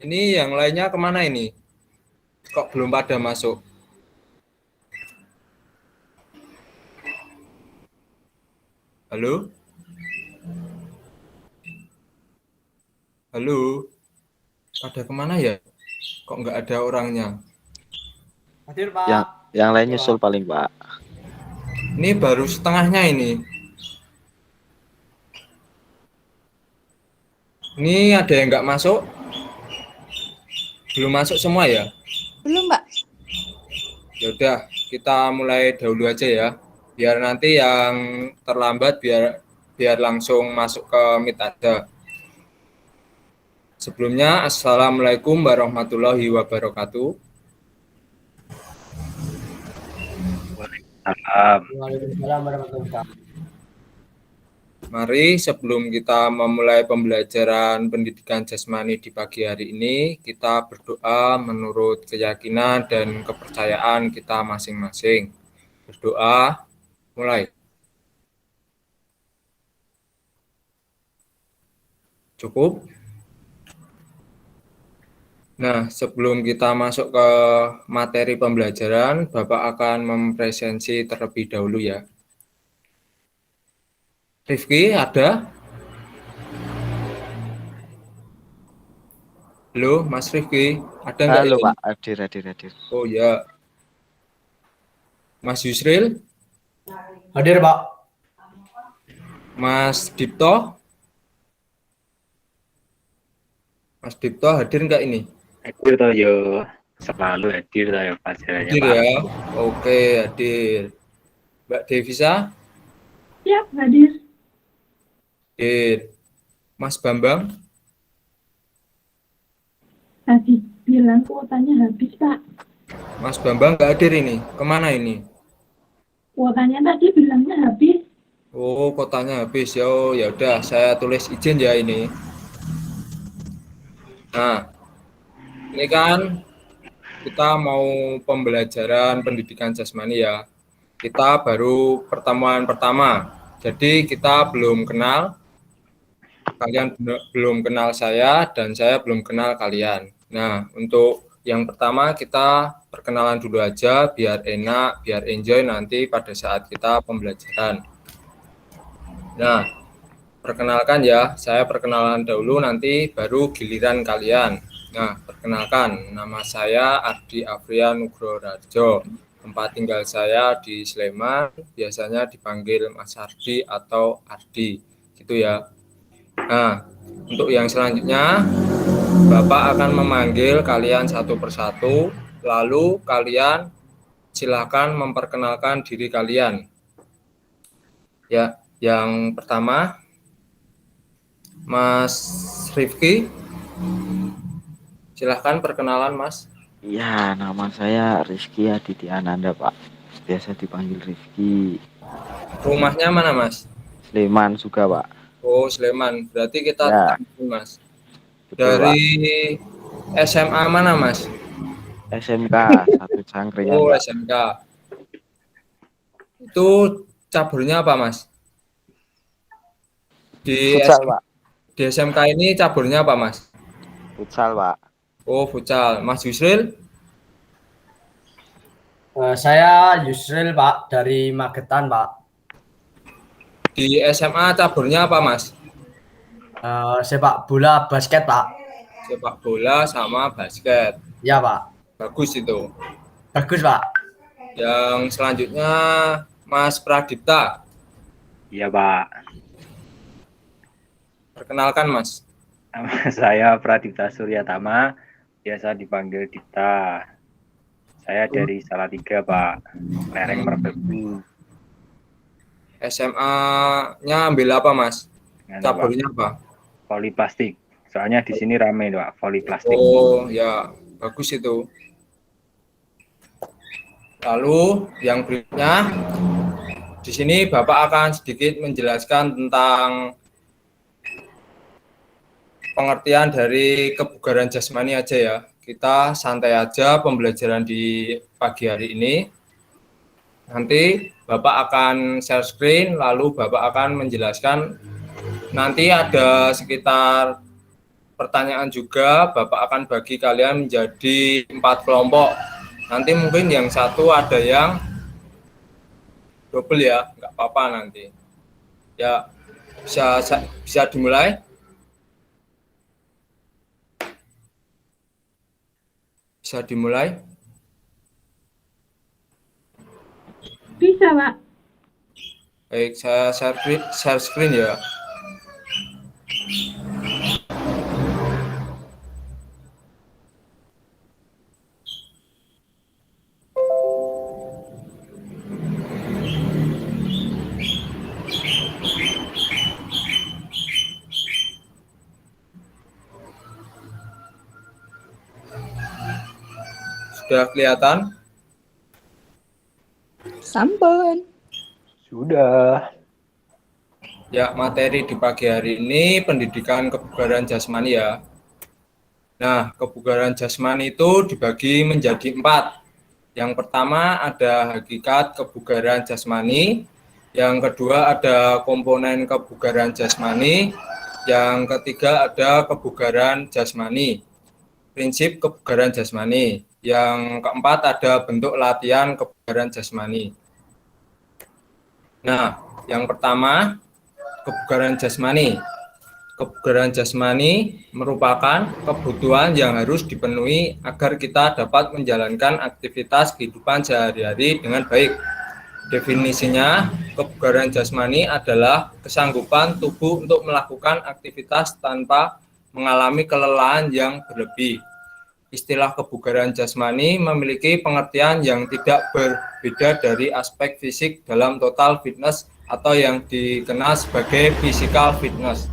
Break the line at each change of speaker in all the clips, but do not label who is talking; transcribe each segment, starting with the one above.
Ini yang lainnya kemana ini? Kok belum pada masuk? Halo? Halo? Pada kemana ya? Kok nggak ada orangnya?
Hadir
Yang
Pak.
yang lain
Ya,
nyusul
Pak.
paling Pak.
Ini baru setengahnya ini. Ini ada yang nggak masuk? Belum masuk semua ya?
Belum, Mbak.
Ya udah, kita mulai dahulu aja ya. Biar nanti yang terlambat biar biar langsung masuk ke Meet aja. Sebelumnya, Assalamualaikum warahmatullahi wabarakatuh.
Waalaikumsalam.
Waalaikumsalam warahmatullahi wabarakatuh.
Mari sebelum kita memulai pembelajaran pendidikan jasmani di pagi hari ini, kita berdoa menurut keyakinan dan kepercayaan kita masing-masing. Berdoa, mulai. Cukup? Nah, sebelum kita masuk ke materi pembelajaran, Bapak akan mempresensi terlebih dahulu ya. Rifki, ada? Halo, Mas Rifki, ada nggak
Halo
ini?
Pak, hadir.
Oh ya, Mas Yusril,
Hadir Pak.
Mas Dipto, Mas Dipto hadir nggak ini?
Hadir toh yo, selalu hadir toh yo pelajarannya
Hadir
Pak.
ya, oke hadir. Mbak Devisa,
Ya, hadir.
hadir. Mas Bambang,
Tadi bilang kuotanya habis, Pak.
Mas Bambang nggak hadir ini, kemana ini?
Kuotanya tadi bilangnya habis.
Oh, kotanya habis ya. Oh, ya udah, saya tulis izin ya ini. Nah, ini kan kita mau pembelajaran pendidikan jasmani ya. Kita baru pertemuan pertama. Jadi kita belum kenal, kalian belum kenal saya dan saya belum kenal kalian. Nah, untuk yang pertama kita perkenalan dulu aja biar enak, biar enjoy nanti pada saat kita pembelajaran. Nah, perkenalkan ya, saya perkenalan dahulu nanti baru giliran kalian. Nah, perkenalkan, nama saya Ardi Afrian Nugroho Raharjo. Tempat tinggal saya di Sleman, biasanya dipanggil Mas Ardi atau Ardi, gitu ya. Nah, untuk yang selanjutnya, Bapak akan memanggil kalian satu persatu, lalu kalian silakan memperkenalkan diri kalian. Ya, yang pertama, Mas Rifki, silahkan perkenalan Mas.
Ya, nama saya Rizky Aditya Ananda Pak. Biasa dipanggil Rizky.
Rumahnya mana Mas?
Sleman juga Pak.
Oh Sleman, berarti kita
Ya,
tetangga Mas.
betul Pak.
Dari SMA mana Mas?
SMK satu Cangkringan
Oh
Pak.
SMK. Itu caburnya apa Mas? Di
Futsal
SM,
Pak.
di SMK ini caburnya apa Mas?
Futsal Pak.
Oh futsal. Mas Yusril?
Saya Yusril Pak dari Magetan Pak.
Di SMA caburnya apa Mas?
Sepak bola basket Pak.
Sepak bola sama basket.
Ya Pak.
Bagus itu.
Bagus Pak.
Yang selanjutnya Mas Pradipta.
Iya Pak.
Perkenalkan Mas.
Nama saya Pradipta Suryatama, biasa dipanggil Dipta. Saya dari Salatiga Pak, lereng Merbabu.
SMA-nya ambil apa Mas?
Nah, Pak,
Caburnya apa?
voli plastik. Soalnya di sini rame Pak, voli plastik.
Oh ya, bagus itu. Lalu yang berikutnya, di sini Bapak akan sedikit menjelaskan tentang pengertian dari kebugaran jasmani aja ya. Kita santai aja pembelajaran di pagi hari ini. Nanti Bapak akan share screen, lalu Bapak akan menjelaskan. Nanti ada sekitar pertanyaan juga, Bapak akan bagi kalian menjadi 4 kelompok. Nanti mungkin yang satu ada yang double ya, nggak apa-apa nanti. Ya, bisa dimulai. Bisa dimulai.
Bisa, Pak.
Baik, saya share screen ya. Sudah kelihatan?
Sampun.
Sudah.
Ya, materi di pagi hari ini pendidikan kebugaran jasmani ya. Nah, kebugaran jasmani itu dibagi menjadi 4. Yang pertama ada hakikat kebugaran jasmani. Yang kedua ada komponen kebugaran jasmani. Yang ketiga ada kebugaran jasmani. Prinsip kebugaran jasmani. Yang keempat ada bentuk latihan kebugaran jasmani. Nah, yang pertama, kebugaran jasmani. Kebugaran jasmani merupakan kebutuhan yang harus dipenuhi agar kita dapat menjalankan aktivitas kehidupan sehari-hari dengan baik. Definisinya, kebugaran jasmani adalah kesanggupan tubuh untuk melakukan aktivitas tanpa mengalami kelelahan yang berlebih. Istilah kebugaran jasmani memiliki pengertian yang tidak berbeda dari aspek fisik dalam total fitness atau yang dikenal sebagai physical fitness.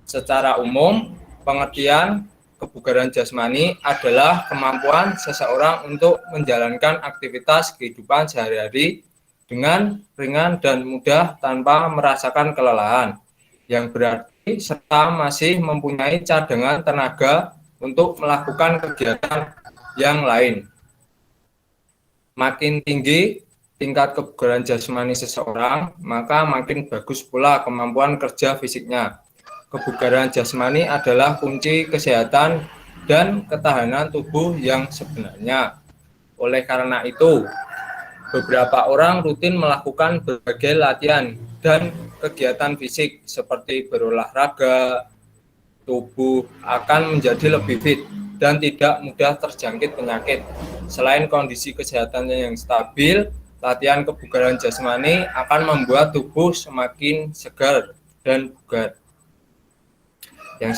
Secara umum, pengertian kebugaran jasmani adalah kemampuan seseorang untuk menjalankan aktivitas kehidupan sehari-hari dengan ringan dan mudah tanpa merasakan kelelahan, yang berarti serta masih mempunyai cadangan tenaga untuk melakukan kegiatan yang lain. Makin tinggi tingkat kebugaran jasmani seseorang, maka makin bagus pula kemampuan kerja fisiknya. Kebugaran jasmani adalah kunci kesehatan dan ketahanan tubuh yang sebenarnya. Oleh karena itu, beberapa orang rutin melakukan berbagai latihan dan kegiatan fisik seperti berolahraga. Tubuh akan menjadi lebih fit dan tidak mudah terjangkit penyakit. Selain kondisi kesehatannya yang stabil, latihan kebugaran jasmani akan membuat tubuh semakin segar dan bugar. Yang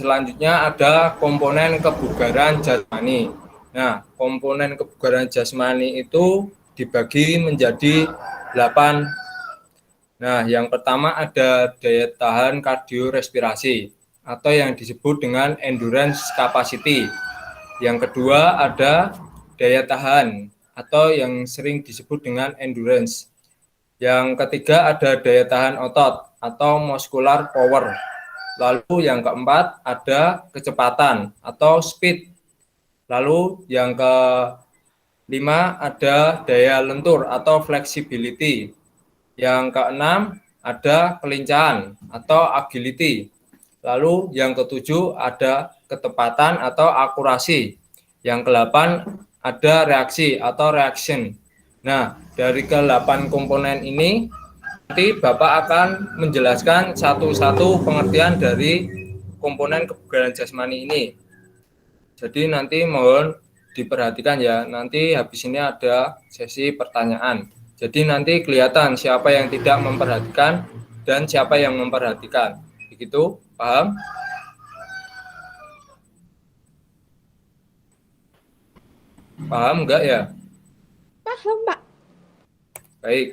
selanjutnya ada komponen kebugaran jasmani. Nah, komponen kebugaran jasmani itu dibagi menjadi 8. Nah, yang pertama ada daya tahan kardiorespirasi atau yang disebut dengan endurance capacity. Yang kedua ada daya tahan atau yang sering disebut dengan endurance. Yang ketiga ada daya tahan otot atau muscular power. Lalu yang keempat ada kecepatan atau speed. Lalu yang kelima ada daya lentur atau flexibility. Yang keenam ada kelincahan atau agility. Lalu yang ketujuh ada ketepatan atau akurasi. Yang kedelapan ada reaksi atau reaction. Nah, dari ke-8 komponen ini nanti Bapak akan menjelaskan satu-satu pengertian dari komponen kebugaran jasmani ini. Jadi nanti mohon diperhatikan ya, nanti habis ini ada sesi pertanyaan. Jadi nanti kelihatan siapa yang tidak memperhatikan dan siapa yang memperhatikan. Begitu, paham? Paham enggak ya?
Paham, Pak.
Baik.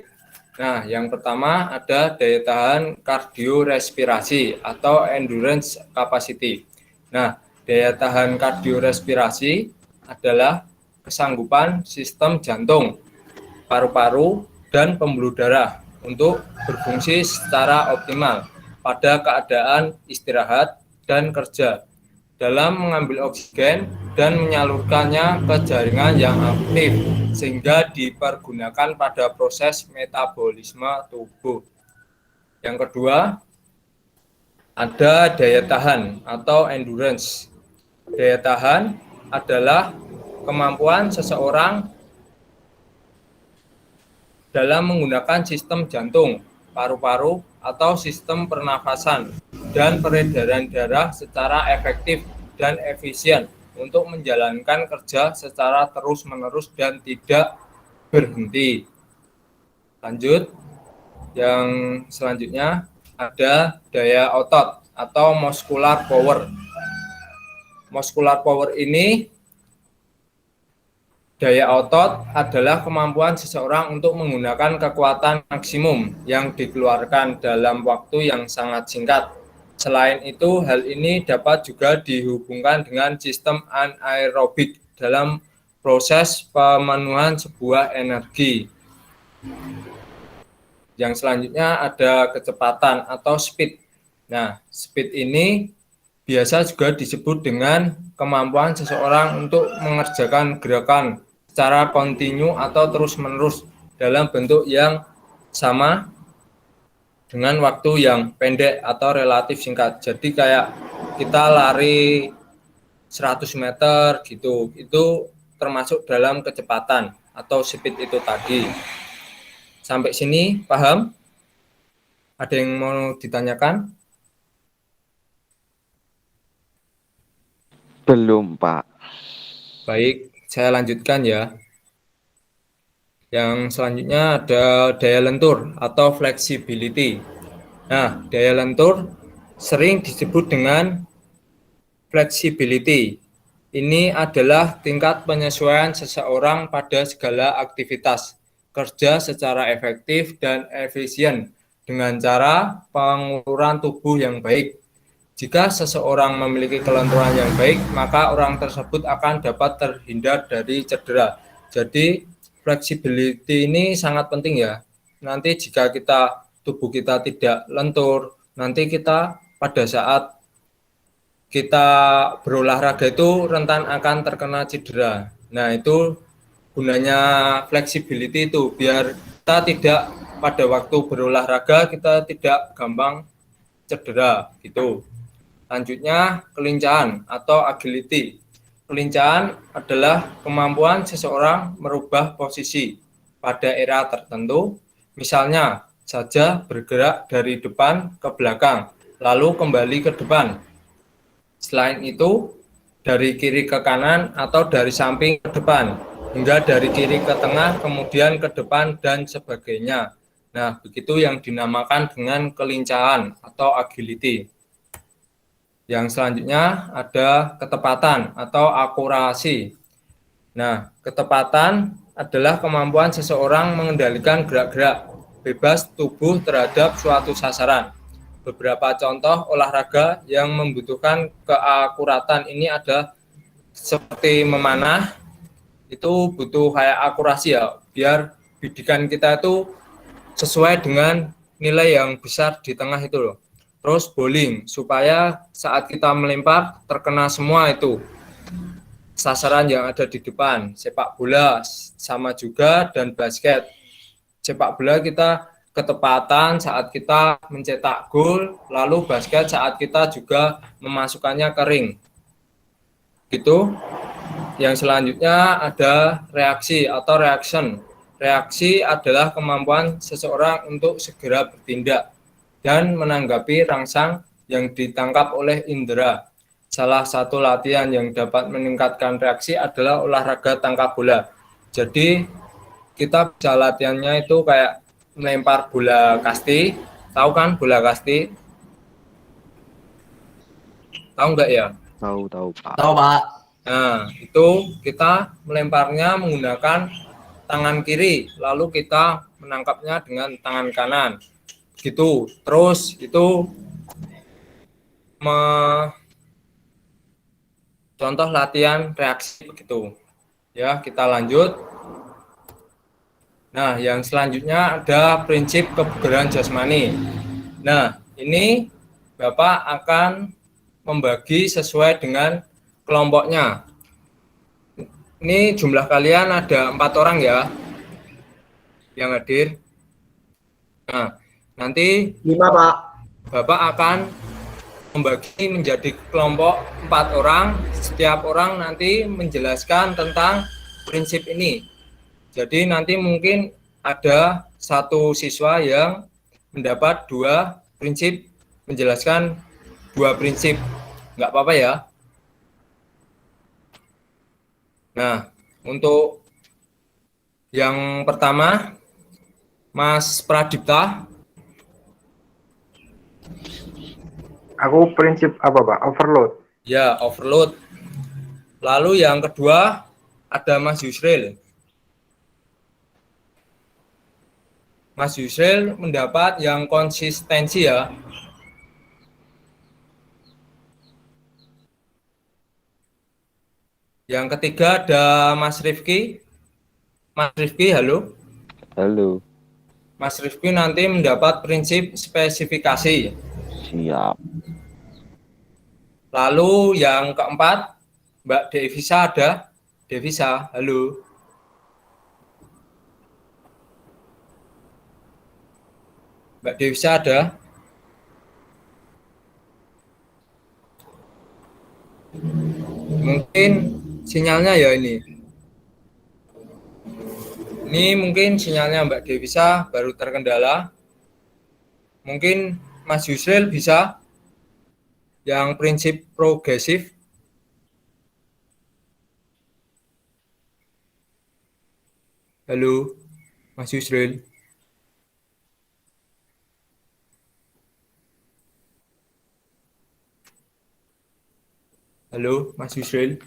Nah, yang pertama ada daya tahan kardiorespirasi atau endurance capacity. Nah, daya tahan kardiorespirasi adalah kesanggupan sistem jantung, paru-paru, dan pembuluh darah untuk berfungsi secara optimal pada keadaan istirahat dan kerja dalam mengambil oksigen dan menyalurkannya ke jaringan yang aktif sehingga dipergunakan pada proses metabolisme tubuh. Yang kedua, ada daya tahan atau endurance. Daya tahan adalah kemampuan seseorang dalam menggunakan sistem jantung, paru-paru, atau sistem pernafasan dan peredaran darah secara efektif dan efisien untuk menjalankan kerja secara terus-menerus dan tidak berhenti. Lanjut, yang selanjutnya ada daya otot atau muscular power. Muscular power ini, daya otot adalah kemampuan seseorang untuk menggunakan kekuatan maksimum yang dikeluarkan dalam waktu yang sangat singkat. Selain itu, hal ini dapat juga dihubungkan dengan sistem anaerobik dalam proses pemenuhan sebuah energi. Yang selanjutnya ada kecepatan atau speed. Nah, speed ini biasa juga disebut dengan kemampuan seseorang untuk mengerjakan gerakan secara kontinu atau terus-menerus dalam bentuk yang sama dengan waktu yang pendek atau relatif singkat. Jadi kayak kita lari 100 meter gitu, itu termasuk dalam kecepatan atau speed itu tadi. Sampai sini paham? Ada yang mau ditanyakan?
Belum, Pak.
Baik, saya lanjutkan ya. Yang selanjutnya ada daya lentur atau flexibility. Nah, daya lentur sering disebut dengan flexibility. Ini adalah tingkat penyesuaian seseorang pada segala aktivitas kerja secara efektif dan efisien dengan cara penguluran tubuh yang baik. Jika seseorang memiliki kelenturan yang baik, maka orang tersebut akan dapat terhindar dari cedera. Jadi, flexibility ini sangat penting ya. Nanti jika tubuh kita tidak lentur, nanti kita pada saat kita berolahraga itu rentan akan terkena cedera. Nah, itu gunanya flexibility itu, biar kita tidak pada waktu berolahraga kita tidak gampang cedera gitu. Lanjutnya kelincahan atau agility. Kelincahan adalah kemampuan seseorang merubah posisi pada era tertentu, misalnya saja bergerak dari depan ke belakang, lalu kembali ke depan. Selain itu, dari kiri ke kanan atau dari samping ke depan, hingga dari kiri ke tengah, kemudian ke depan, dan sebagainya. Nah, begitu yang dinamakan dengan kelincahan atau agility. Yang selanjutnya ada ketepatan atau akurasi. Nah, ketepatan adalah kemampuan seseorang mengendalikan gerak-gerak bebas tubuh terhadap suatu sasaran. Beberapa contoh olahraga yang membutuhkan keakuratan ini ada seperti memanah, itu butuh kayak akurasi ya, biar bidikan kita itu sesuai dengan nilai yang besar di tengah itu loh. Terus bowling, supaya saat kita melempar terkena semua itu sasaran yang ada di depan. Sepak bola sama juga, dan basket. Sepak bola kita ketepatan saat kita mencetak gol, lalu basket saat kita juga memasukkannya ke ring. Gitu. Yang selanjutnya ada reaksi atau reaction. Reaksi adalah kemampuan seseorang untuk segera bertindak dan menanggapi rangsang yang ditangkap oleh indera. Salah satu latihan yang dapat meningkatkan reaksi adalah olahraga tangkap bola. Jadi kita bisa latihannya itu kayak melempar bola kasti, tahu kan bola kasti? Tahu nggak ya?
Tahu, Pak.
Tahu, Pak.
Nah, itu kita melemparnya menggunakan tangan kiri, lalu kita menangkapnya dengan tangan kanan. Gitu. Terus itu contoh latihan reaksi begitu. Ya, kita lanjut. Nah, yang selanjutnya ada prinsip kebugaran jasmani. Nah, ini Bapak akan membagi sesuai dengan kelompoknya. Ini jumlah kalian ada 4 orang ya yang hadir. Nah, nanti
5, Pak.
Bapak akan membagi menjadi kelompok 4 orang. Setiap orang nanti menjelaskan tentang prinsip ini. Jadi nanti mungkin ada satu siswa yang mendapat 2 prinsip, menjelaskan 2 prinsip. Nggak apa-apa ya. Nah, untuk yang pertama, Mas Pradipta.
Aku prinsip apa, Pak? Overload.
Ya, overload. Lalu yang kedua ada Mas Yusril. Mas Yusril mendapat yang konsistensi ya. Yang ketiga ada Mas Rifki. Mas Rifki, halo.
Halo.
Mas Rifki nanti mendapat prinsip spesifikasi.
Siap.
Lalu yang keempat, Mbak Devisa ada. Devisa, halo. Mbak Devisa ada. Mungkin sinyalnya ya ini. Ini mungkin sinyalnya Mbak Devisa baru terkendala. Mungkin Mas Yusril bisa yang prinsip progresif. Halo, Mas Yusril. Halo, Mas Yusril.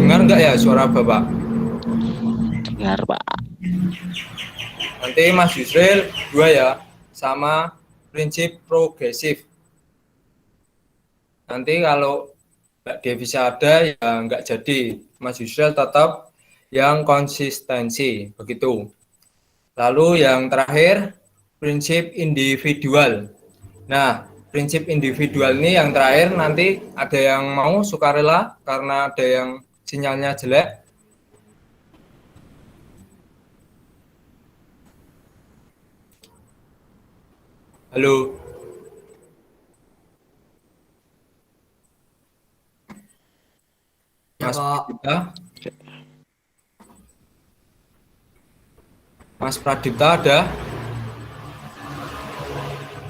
Dengar nggak ya suara Bapak?
Dengar, Pak.
Nanti Mas Yusril 2 ya, sama prinsip progresif. Nanti kalau Mbak Devisa ada ya nggak jadi. Mas Yusril tetap yang konsistensi, begitu. Lalu yang terakhir, prinsip individual. Nah, prinsip individual ini yang terakhir nanti ada yang mau sukarela karena ada yang sinyalnya jelek. Halo.
Ya,
Mas
Pak.
Pradipta. Mas Pradipta ada?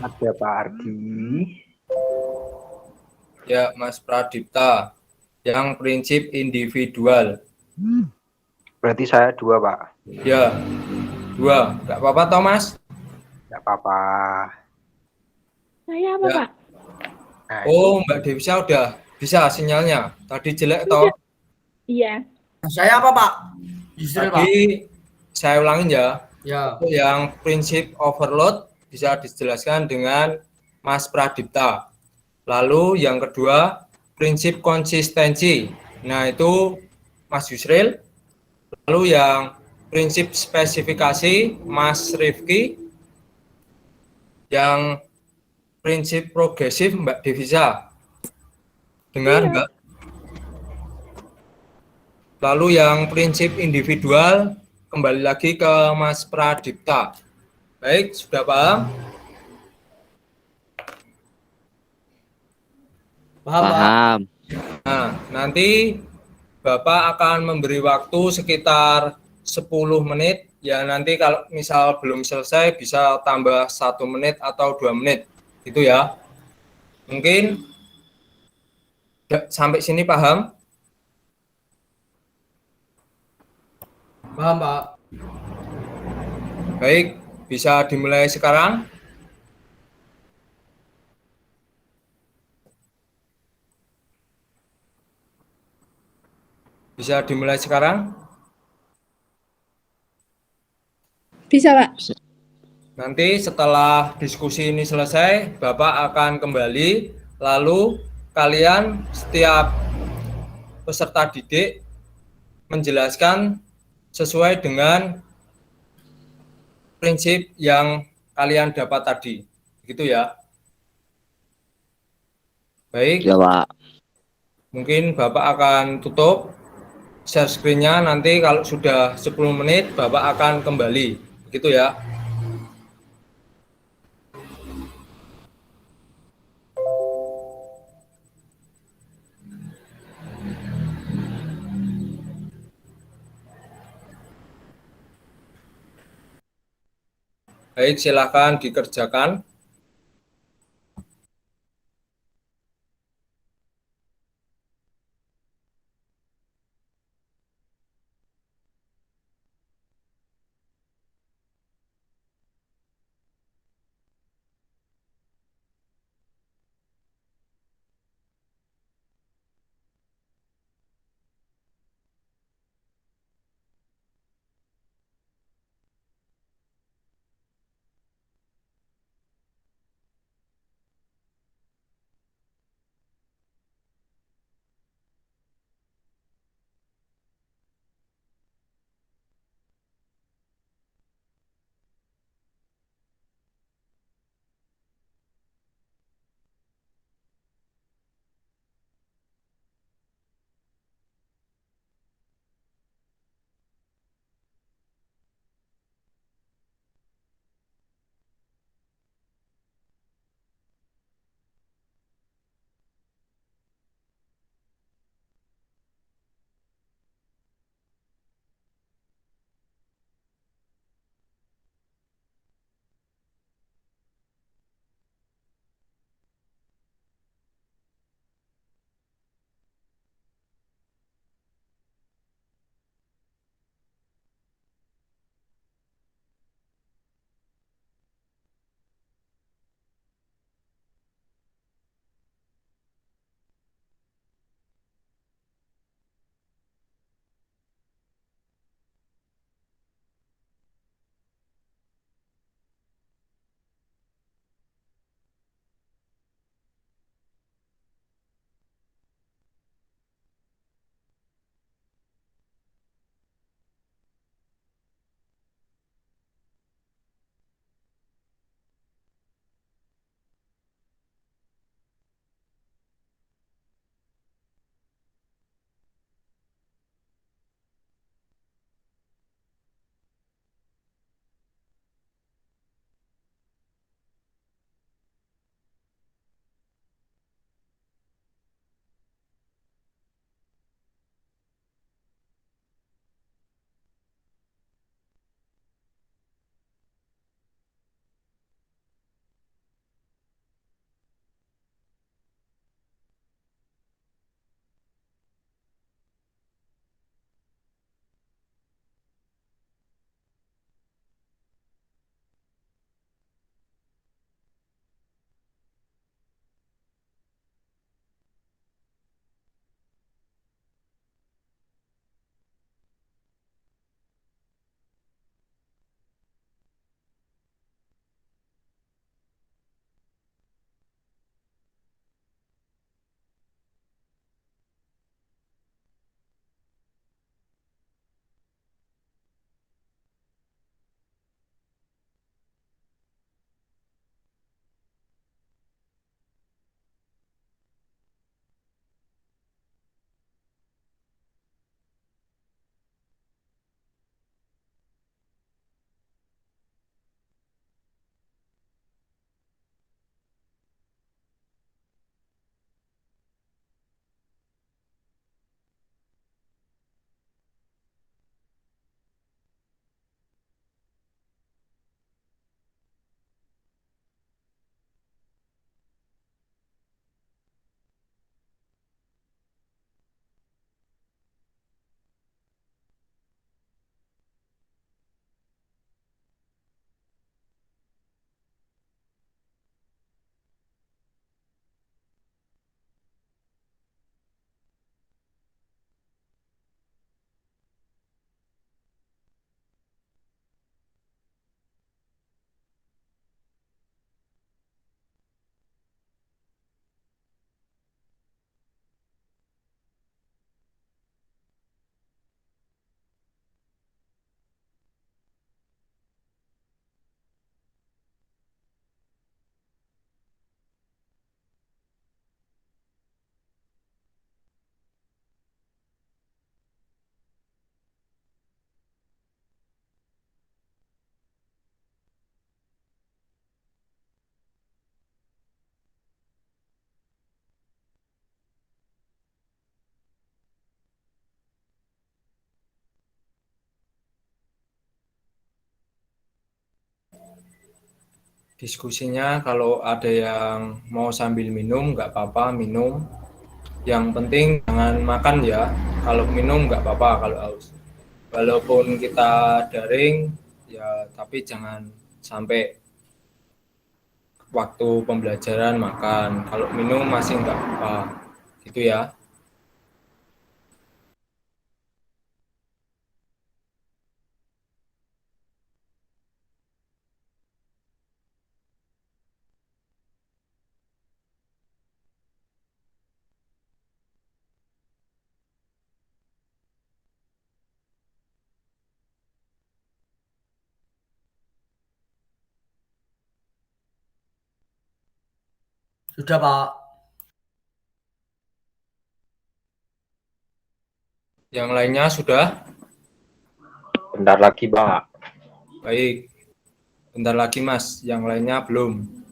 Ada Pak Ardi.
Ya, Mas Pradipta. Yang prinsip individual.
Berarti saya 2, Pak.
Ya, 2. Nggak apa-apa, Thomas?
Nggak apa-apa.
Saya apa,
Ya.
Pak?
Nah,
Oh, Mbak Devisa udah bisa sinyalnya. Tadi jelek toh.
Iya.
Saya apa, Pak? Yusril, Pak.
Tadi saya ulangin ya.
Ya.
Untuk yang prinsip overload bisa dijelaskan dengan Mas Pradipta. Lalu yang kedua, prinsip konsistensi. Nah, itu Mas Yusril. Lalu yang prinsip spesifikasi Mas Rifki. Yang prinsip progresif Mbak Devisa. Dengar,
Iya.
Mbak? Lalu yang prinsip individual kembali lagi ke Mas Pradipta. Baik, sudah paham?
Paham, Pak?
Paham.
Nah, nanti Bapak akan memberi waktu sekitar 10 menit. Ya, nanti kalau misal belum selesai bisa tambah 1 menit atau 2 menit. Gitu ya. Mungkin sampai sini paham?
Paham, Pak?
Baik, bisa dimulai sekarang. Bisa dimulai sekarang.
Bisa, Pak.
Nanti setelah diskusi ini selesai, Bapak akan kembali, lalu kalian setiap peserta didik menjelaskan sesuai dengan prinsip yang kalian dapat tadi. Gitu ya. Baik,
Ya, Pak.
mungkin Bapak akan tutup. share screen-nya, nanti kalau sudah 10 menit Bapak akan kembali. Begitu ya. Baik, silakan dikerjakan. diskusinya kalau ada yang mau sambil minum nggak apa-apa minum. Yang penting jangan makan ya. Kalau minum nggak apa-apa kalau haus. Walaupun kita daring ya, tapi jangan sampai waktu pembelajaran makan. Kalau minum masih nggak apa-apa. Gitu ya.
Sudah, Pak.
Yang lainnya sudah?
Bentar lagi, Pak.
Baik. Bentar lagi, Mas. Yang lainnya belum.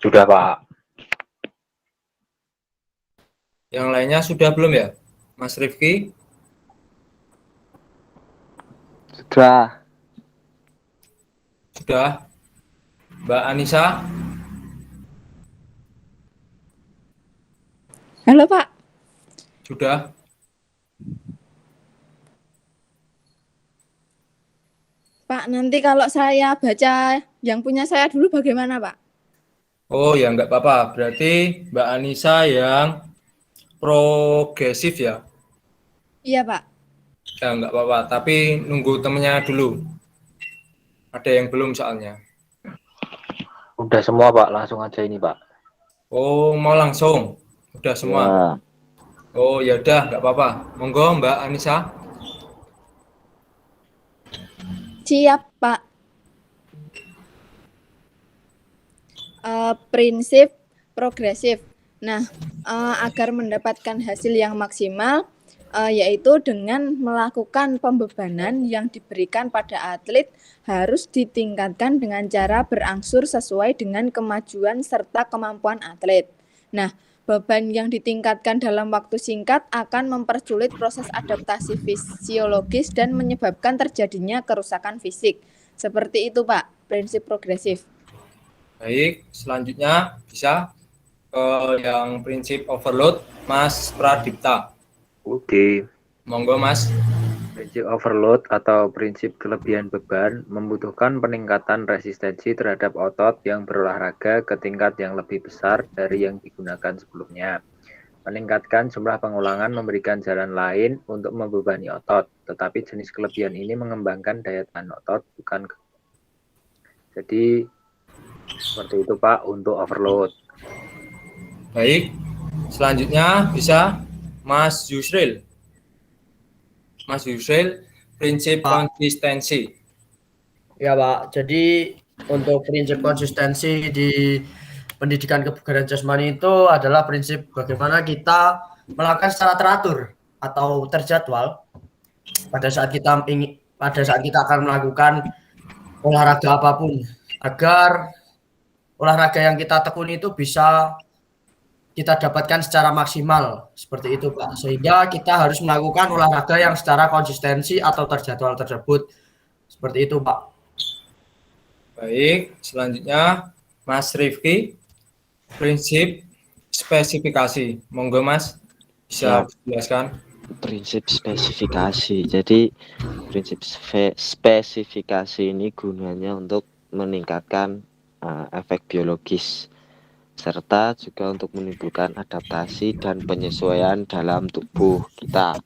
Sudah, Pak.
Yang lainnya sudah belum ya? Mas Rifki?
Sudah.
Sudah. Mbak Anissa?
Halo Pak.
Sudah.
Pak, nanti kalau saya baca yang punya saya dulu bagaimana Pak?
Oh ya nggak apa-apa. Berarti Mbak Anissa yang progresif ya?
Iya Pak.
Ya nggak apa-apa. Tapi nunggu temennya dulu. Ada yang belum soalnya.
Udah semua, Pak. Langsung aja ini, Pak.
Oh mau langsung? Udah semua?
Ya.
Oh ya udah nggak apa-apa. Monggo Mbak Anissa.
Siap Pak. Prinsip progresif. Nah, agar mendapatkan hasil yang maksimal, yaitu dengan melakukan pembebanan yang diberikan pada atlet harus ditingkatkan dengan cara berangsur sesuai dengan kemajuan serta kemampuan atlet. Nah, beban yang ditingkatkan dalam waktu singkat akan mempersulit proses adaptasi fisiologis dan menyebabkan terjadinya kerusakan fisik. Seperti itu, Pak, prinsip progresif.
Baik, selanjutnya bisa ke yang prinsip overload, Mas Pradipta.
Oke.
Monggo Mas.
Prinsip overload atau prinsip kelebihan beban membutuhkan peningkatan resistensi terhadap otot yang berolahraga ke tingkat yang lebih besar dari yang digunakan sebelumnya. Meningkatkan jumlah pengulangan memberikan jalan lain untuk membebani otot, tetapi jenis kelebihan ini mengembangkan daya tahan otot, bukan. Jadi, seperti itu Pak untuk overload.
Baik, selanjutnya bisa Mas Yusril. Mas Yusril, prinsip
Pak.
konsistensi.
Ya Pak, jadi untuk prinsip konsistensi di pendidikan kebugaran jasmani itu adalah prinsip bagaimana kita melakukan secara teratur atau terjadwal pada saat kita akan melakukan olahraga apapun, agar olahraga yang kita tekuni itu bisa kita dapatkan secara maksimal, seperti itu Pak. Sehingga kita harus melakukan olahraga yang secara konsistensi atau terjadwal tersebut, seperti itu Pak.
Baik, selanjutnya Mas Rifki, prinsip spesifikasi. Monggo Mas, bisa dijelaskan.
Prinsip spesifikasi. Jadi prinsip spesifikasi ini gunanya untuk meningkatkan efek biologis serta juga untuk menimbulkan adaptasi dan penyesuaian dalam tubuh kita.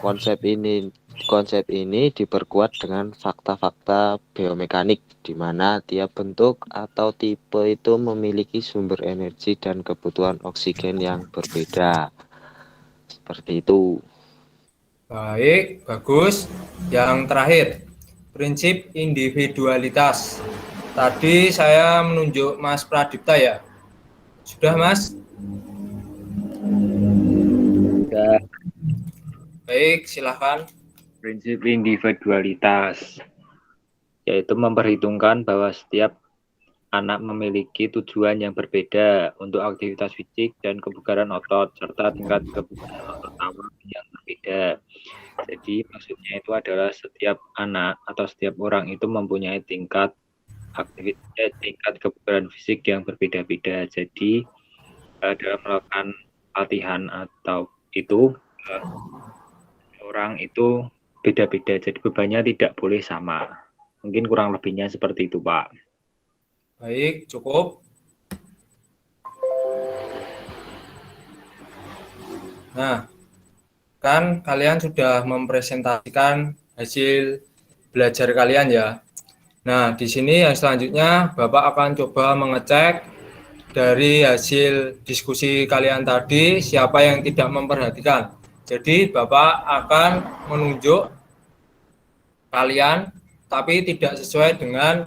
Konsep ini konsep ini diperkuat dengan fakta-fakta biomekanik, di mana tiap bentuk atau tipe itu memiliki sumber energi dan kebutuhan oksigen yang berbeda. Seperti itu.
Baik, bagus. Yang terakhir, prinsip individualitas. Tadi saya menunjuk Mas Pradipta ya. Sudah, Mas?
Ya,
Baik, silahkan.
prinsip individualitas yaitu memperhitungkan bahwa setiap anak memiliki tujuan yang berbeda untuk aktivitas fisik dan kebugaran otot serta tingkat kebugaran otot awal yang berbeda. Jadi maksudnya itu adalah setiap anak atau setiap orang itu mempunyai tingkat kebugaran fisik yang berbeda-beda. Jadi dalam melakukan latihan atau itu orang itu beda-beda. Jadi bebannya tidak boleh sama. Mungkin kurang lebihnya seperti itu, Pak.
Baik, cukup. Nah, kan kalian sudah mempresentasikan hasil belajar kalian ya. Nah, di sini yang selanjutnya Bapak akan coba mengecek dari hasil diskusi kalian tadi siapa yang tidak memperhatikan. Jadi Bapak akan menunjuk kalian tapi tidak sesuai dengan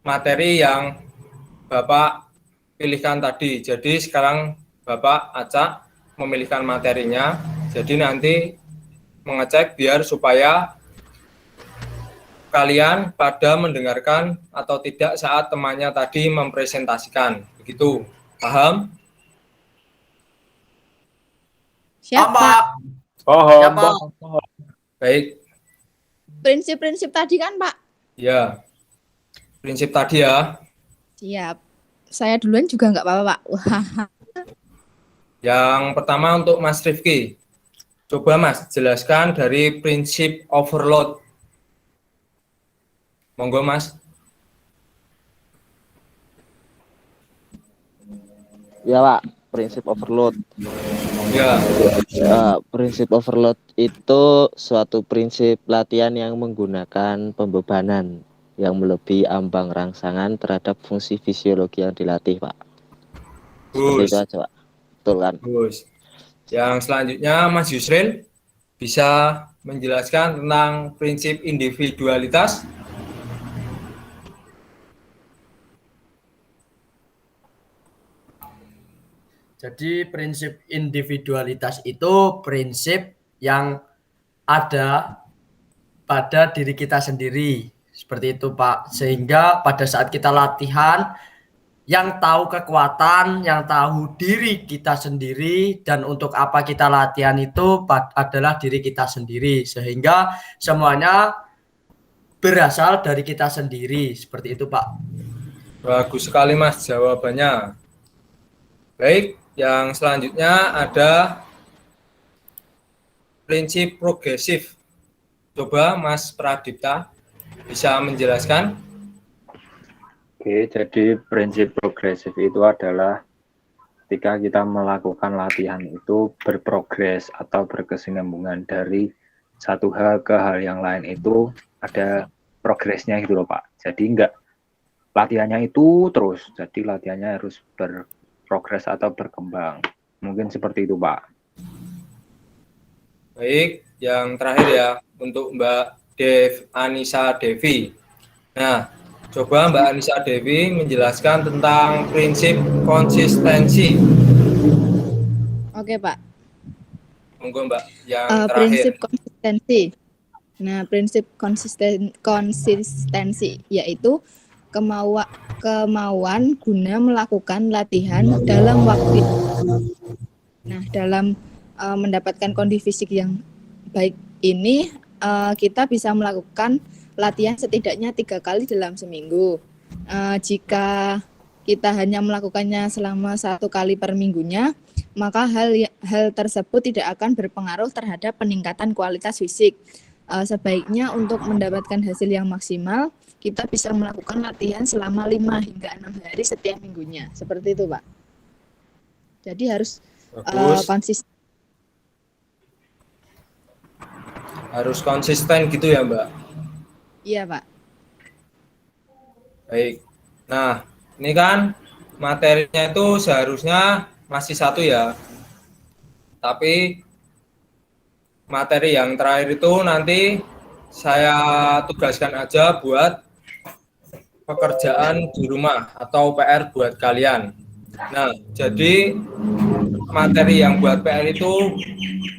materi yang Bapak pilihkan tadi. Jadi sekarang Bapak acak memilihkan materinya. Jadi nanti mengecek biar supaya kalian pada mendengarkan atau tidak saat temannya tadi mempresentasikan. Begitu. Paham?
Siap,
Apa?
Pak.
Siapa?
Baik.
Prinsip-prinsip tadi kan, Pak?
Ya. Prinsip tadi ya.
Siap. Saya duluan juga nggak apa-apa, Pak. Wah.
Yang pertama untuk Mas Rifki. Coba Mas jelaskan dari prinsip overload. Monggo Mas.
Ya Pak, prinsip overload.
Ya.
Prinsip overload itu suatu prinsip latihan yang menggunakan pembebanan yang melebihi ambang rangsangan terhadap fungsi fisiologi yang dilatih, Pak. Seperti itu aja, Pak. Betul kan?
Bagus. Yang selanjutnya Mas Yusril bisa menjelaskan tentang prinsip individualitas.
Jadi prinsip individualitas itu prinsip yang ada pada diri kita sendiri. Seperti itu, Pak. Sehingga pada saat kita latihan, yang tahu kekuatan, yang tahu diri kita sendiri, dan untuk apa kita latihan itu adalah diri kita sendiri. Sehingga semuanya berasal dari kita sendiri. Seperti itu, Pak.
Bagus sekali Mas jawabannya. Baik, yang selanjutnya ada prinsip progresif. Coba Mas Pradipta bisa menjelaskan.
Oke, jadi prinsip progresif itu adalah ketika kita melakukan latihan itu berprogres atau berkesinambungan dari satu hal ke hal yang lain itu ada progresnya gitu loh Pak. Jadi enggak latihannya itu terus, jadi latihannya harus berprogres atau berkembang. Mungkin seperti itu Pak.
Baik, yang terakhir ya untuk Mbak Anissa Devi. Nah, coba Mbak Anissa Devi menjelaskan tentang prinsip konsistensi.
Oke, Pak.
Monggo Mbak, yang terakhir.
Prinsip konsistensi. Nah, prinsip konsistensi yaitu kemauan guna melakukan latihan dalam waktu. Nah, dalam mendapatkan kondisi fisik yang baik ini, kita bisa melakukan latihan setidaknya 3 kali dalam seminggu. Jika kita hanya melakukannya selama 1 kali per minggunya, maka hal tersebut tidak akan berpengaruh terhadap peningkatan kualitas fisik. Sebaiknya untuk mendapatkan hasil yang maksimal, kita bisa melakukan latihan selama 5 hingga 6 hari setiap minggunya. Seperti itu, Pak. Jadi harus konsisten.
Harus konsisten gitu ya, Mbak?
Iya, Pak.
Baik. Nah, ini kan materinya itu seharusnya masih satu ya. Tapi materi yang terakhir itu nanti saya tugaskan aja buat pekerjaan di rumah atau PR buat kalian. Nah, jadi materi yang buat PR itu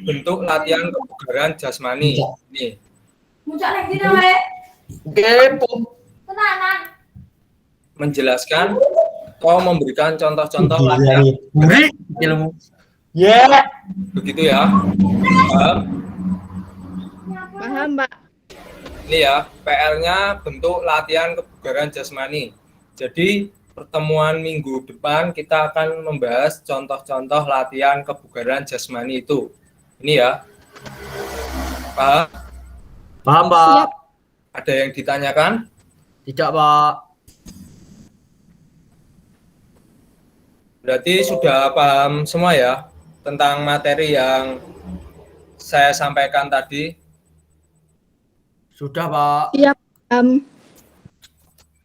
bentuk latihan kebugaran jasmani. Nih, menjelaskan atau memberikan contoh-contoh latihan.
Ilmu.
Begitu ya. Paham?
Paham, Pak.
Ini ya, PR-nya bentuk latihan kebugaran jasmani. Jadi, pertemuan minggu depan kita akan membahas contoh-contoh latihan kebugaran jasmani itu. Ini ya. Paham?
Paham, Pak?
Siap.
Ada yang ditanyakan?
Tidak, Pak.
Berarti sudah paham semua ya tentang materi yang saya sampaikan tadi?
Sudah, Pak.
Siap.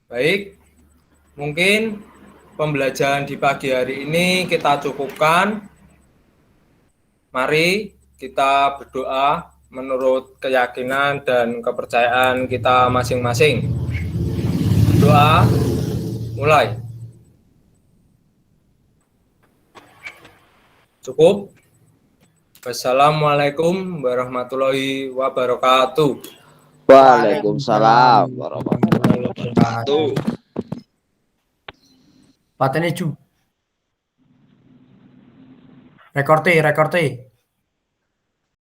Baik, mungkin pembelajaran di pagi hari ini kita cukupkan. Mari kita berdoa menurut keyakinan dan kepercayaan kita masing-masing. Doa, mulai. Cukup. Wassalamualaikum warahmatullahi wabarakatuh.
Waalaikumsalam warahmatullahi wabarakatuh.
Patene ju. Rekorte.